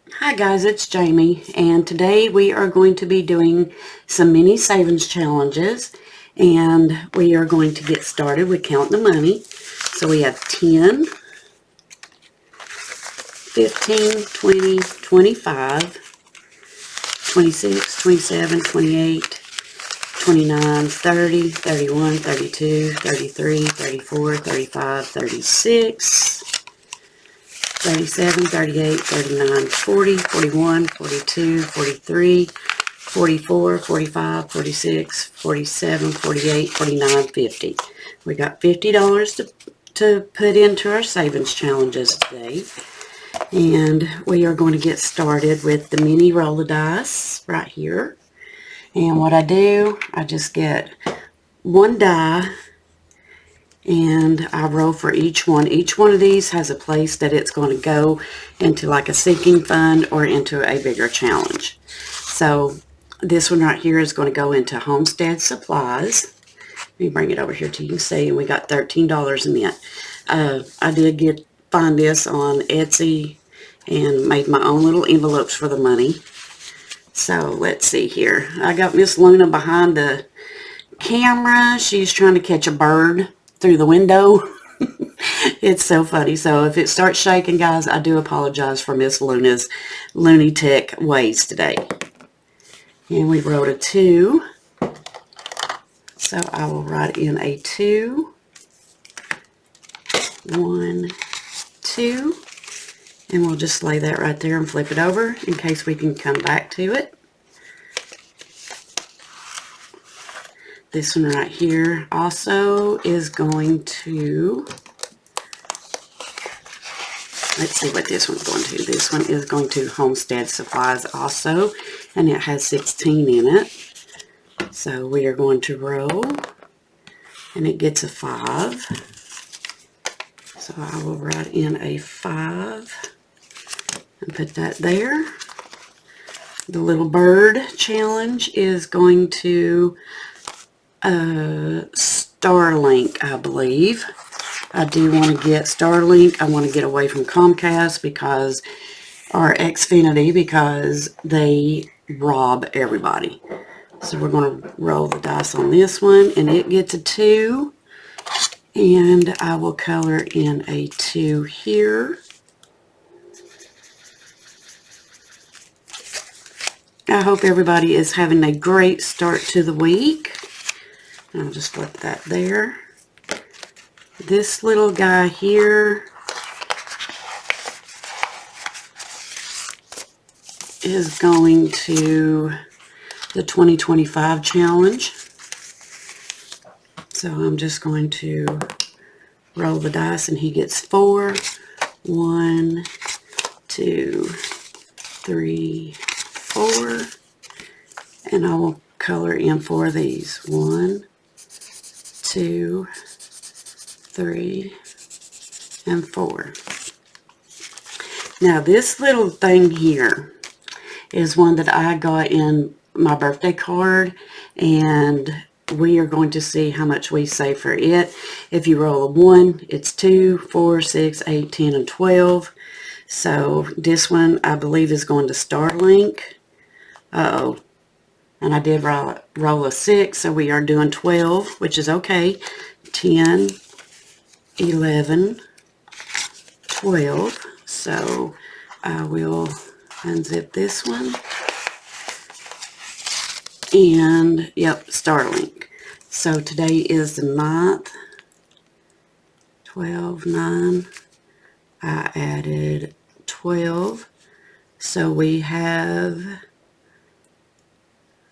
Hi guys, it's Jamie, and today we are going to be doing some mini savings challenges, and we are going to get started with counting the money. So we have 10, 15, 20, 25, 26, 27, 28, 29, 30, 31, 32, 33, 34, 35, 36, 37, 38, 39, 40, 41, 42, 43, 44, 45, 46, 47, 48, 49, 50. We got $50 to put into our savings challenges today. And we are going to get started with the mini roll of dice right here. And what I do, I just get one die and I roll for each one. Each one of these has a place that it's going to go into, like a sinking fund or into a bigger challenge. So this one right here is going to go into homestead supplies. Let me bring it over here to you can see, and we got $13 in it. I did find this on Etsy and made my own little envelopes for the money. So let's see here. I got Miss Luna behind the camera. She's trying to catch a bird through the window. It's so funny. So if it starts shaking, guys, I do apologize for Miss Luna's loony tech ways today. And we wrote a 2. So I will write in a 2. 1, 2. And we'll just lay that right there and flip it over in case we can come back to it. This one right here also is going to, let's see what this one's going to. This one is going to homestead supplies also, and it has 16 in it. So we are going to roll, and it gets a 5. So I will write in a 5 and put that there. The little bird challenge is going to Starlink, I believe. I do want to get Starlink. I want to get away from Comcast because, or Xfinity, because they rob everybody. So we're going to roll the dice on this one, and it gets a 2. And I will color in a 2 here. I hope everybody is having a great start to the week. I'll just flip that there. This little guy here is going to the 2025 challenge. So I'm just going to roll the dice, and he gets 4. 1, 2, 3, 4. And I will color in 4 of these. 1, 2, 3, and 4. Now this little thing here is one that I got in my birthday card, and we are going to see how much we save for it. If you roll a 1, it's 2, 4, 6, 8, 10, and 12. So this one I believe is going to Starlink. Uh-oh. And I did roll a 6, so we are doing 12, which is okay. 10, 11, 12. So I will unzip this one. And, yep, Starlink. So today is the 9th. 12, 9. I added 12. So we have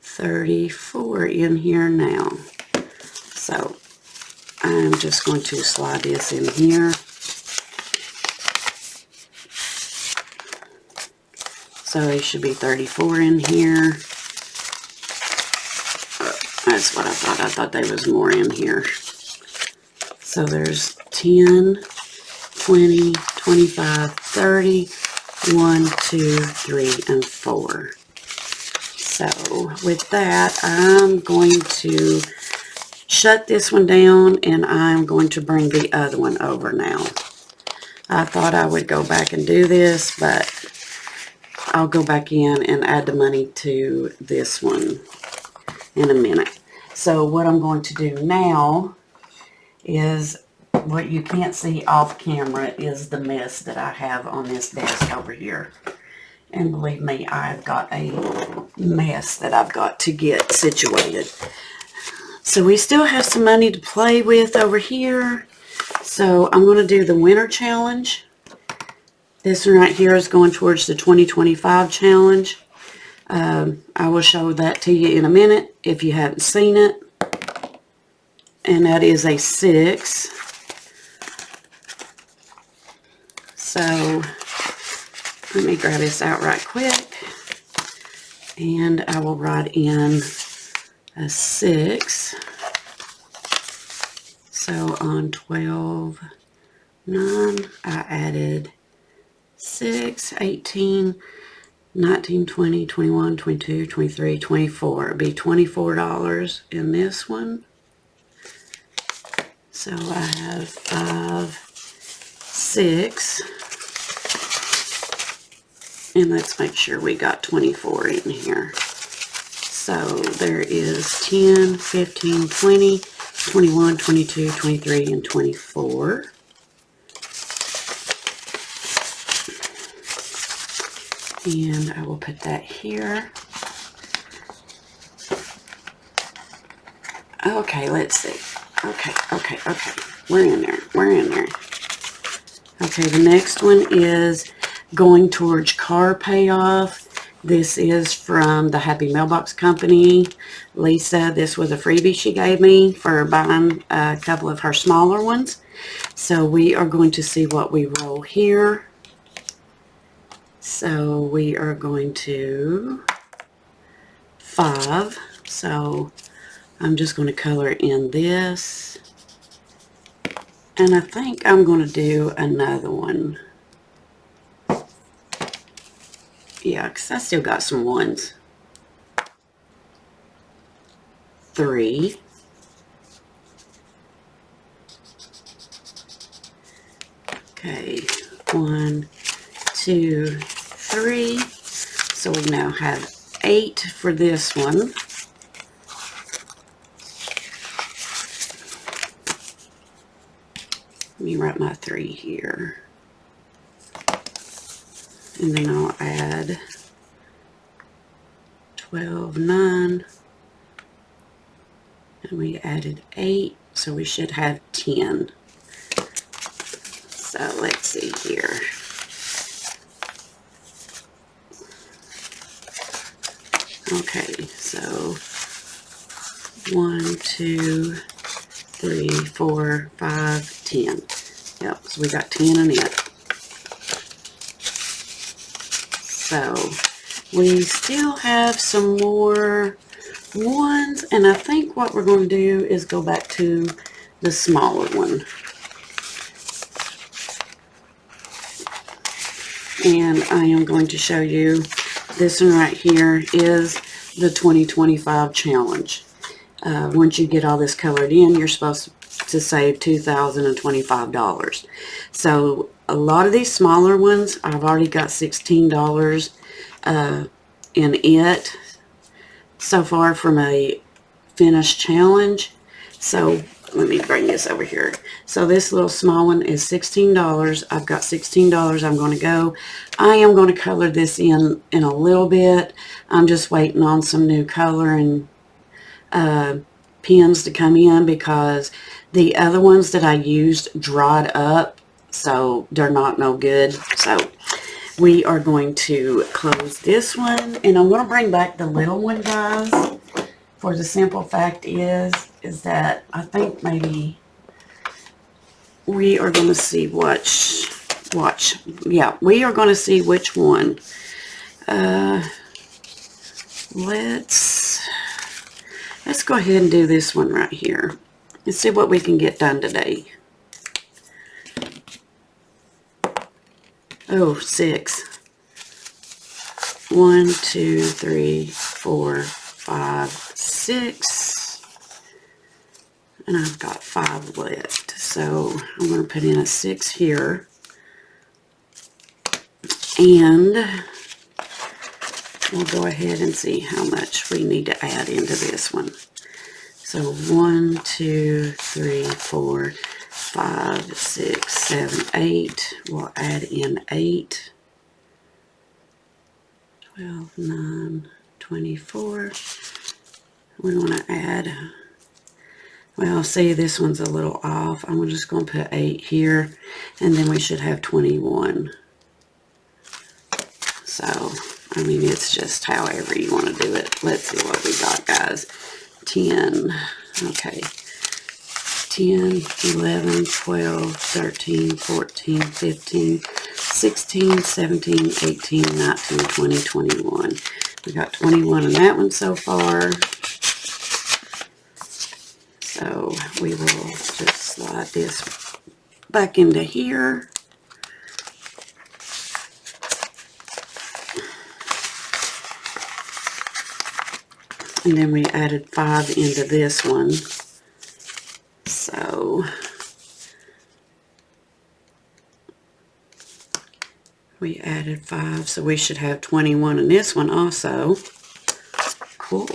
34 in here now. So I'm just going to slide this in here. So it should be 34 in here. That's what I thought. I thought there was more in here. So there's 10, 20, 25, 30, 1, 2, 3, and 4. So with that, I'm going to shut this one down, and I'm going to bring the other one over now. I thought I would go back and do this, but I'll go back in and add the money to this one in a minute. So what I'm going to do now is, what you can't see off camera is the mess that I have on this desk over here. And believe me, I've got a mess that I've got to get situated. So we still have some money to play with over here. So I'm going to do the winter challenge. This one right here is going towards the 2025 challenge. I will show that to you in a minute if you haven't seen it. And that is a 6. So let me grab this out right quick. And I will write in a 6. So on 12, 9, I added 6, 18, 19, 20, 21, 22, 23, 24. It'd be $24 in this one. So I have 5, 6. And let's make sure we got 24 in here. So there is 10, 15, 20, 21, 22, 23, and 24. And I will put that here. Okay, let's see. Okay. We're in there. Okay, the next one is going towards car payoff. This is from the Happy Mailbox Company. Lisa, this was a freebie she gave me for buying a couple of her smaller ones. So we are going to see what we roll here. So we are going to 5. So I'm just going to color in this. And I think I'm going to do another one. Yeah, because I still got some 1s. 3. Okay, 1, 2, 3. So we now have 8 for this one. Let me write my 3 here. And then I'll add 12, 9. And we added 8, so we should have 10. So let's see here. Okay, so 1, 2, 3, 4, 5, 10. Yep, so we got 10 in it. So we still have some more 1s, and I think what we're going to do is go back to the smaller one. And I am going to show you this one right here is the 2025 challenge. Once you get all this colored in, you're supposed to save $2,025. So a lot of these smaller ones, I've already got $16 in it so far from a finished challenge. So let me bring this over here. So this little small one is $16. I've got $16. I'm going to go. I am going to color this in a little bit. I'm just waiting on some new color and pens to come in because the other ones that I used dried up, so they're not no good. So we are going to close this one, and I'm going to bring back the little one, guys, for the simple fact is that I think maybe we are going to see watch. Yeah, we are going to see which one. Let's go ahead and do this one right here. Let's see what we can get done today. Oh, 6. 1, 2, 3, 4, 5, 6. And I've got 5 left. So I'm going to put in a 6 here. And we'll go ahead and see how much we need to add into this one. So 1, 2, 3, 4, 5, 6, 7, 8. We'll add in 8. 12, 9, 24. We want to add, well, see, this one's a little off. I'm just going to put 8 here, and then we should have 21. So, I mean, it's just however you want to do it. Let's see what we got, guys. 10, okay. 10, 11, 12, 13, 14, 15, 16, 17, 18, 19, 20, 21. We got 21 in that one so far. So we will just slide this back into here. And then we added 5 into this one. So we added 5, so we should have 21 in this one also. Cool.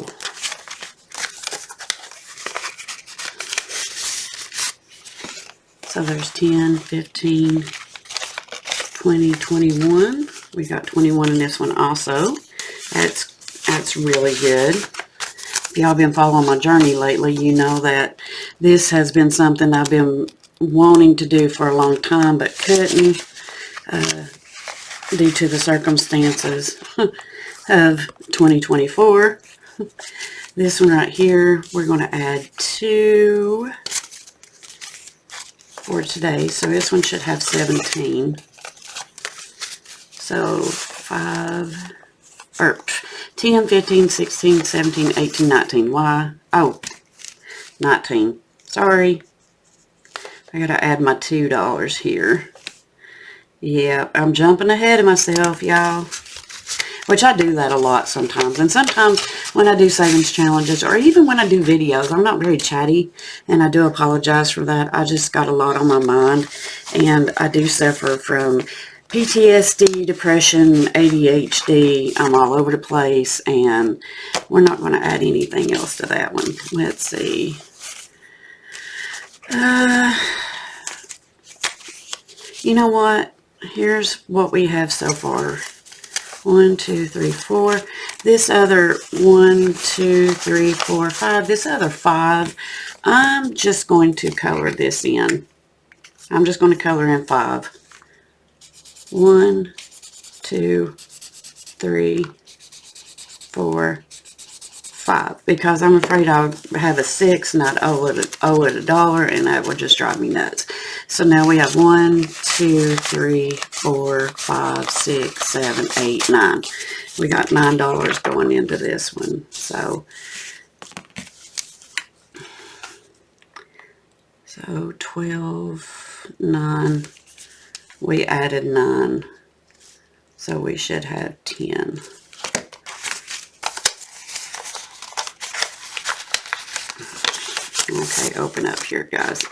So there's 10, 15, 20, 21. We got 21 in this one also. That's really good. If y'all been following my journey lately, you know that this has been something I've been wanting to do for a long time, but couldn't due to the circumstances of 2024. This one right here, we're going to add 2 for today. So this one should have 17. So 5, or 10, 15, 16, 17, 18, 19. Why? Oh, 19. Sorry. I got to add my $2 here. Yeah, I'm jumping ahead of myself, y'all. Which I do that a lot sometimes. And sometimes when I do savings challenges, or even when I do videos, I'm not very chatty. And I do apologize for that. I just got a lot on my mind. And I do suffer from PTSD, depression, ADHD. I'm all over the place. And we're not going to add anything else to that one. Let's see. You know what? Here's what we have so far. 1, 2, 3, 4. This other 1, 2, 3, 4, 5. This other 5, I'm just going to color this in. I'm just going to color in 5. 1, 2, 3, 4, 5. Because I'm afraid I'll have a 6 and I'd owe it $1, and that would just drive me nuts. So now we have 1, 2, 3, 4, 5, 6, 7, 8, 9. We got $9 going into this one. So 12, 9. We added 9. So we should have 10. Okay, open up here, guys.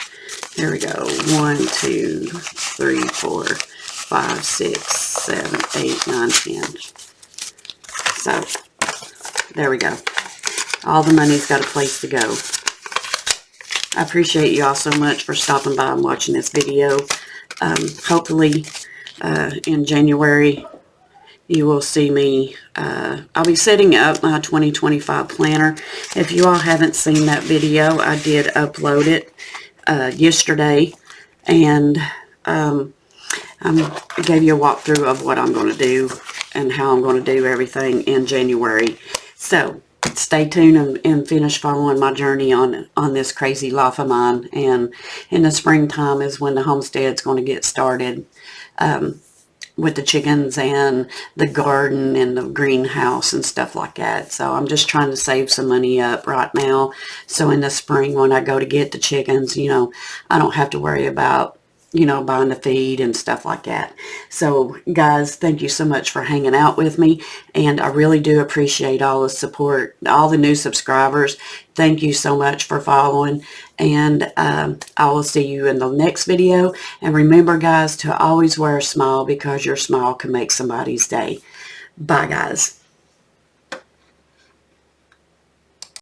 There we go. 1, 2, 3, 4, 5, 6, 7, 8, 9, 10. So, there we go. All the money's got a place to go. I appreciate you all so much for stopping by and watching this video. Hopefully, in January, you will see me. I'll be setting up my 2025 planner. If you all haven't seen that video, I did upload it yesterday, and I gave you a walkthrough of what I'm going to do and how I'm going to do everything in January. So stay tuned and finish following my journey on this crazy life of mine. And in the springtime is when the homestead's going to get started. With the chickens and the garden and the greenhouse and stuff like that. So I'm just trying to save some money up right now. So in the spring when I go to get the chickens, you know, I don't have to worry about, you know, buying the feed and stuff like that. So guys, thank you so much for hanging out with me. And I really do appreciate all the support, all the new subscribers. Thank you so much for following. And I will see you in the next video. And remember, guys, to always wear a smile, because your smile can make somebody's day. Bye, guys.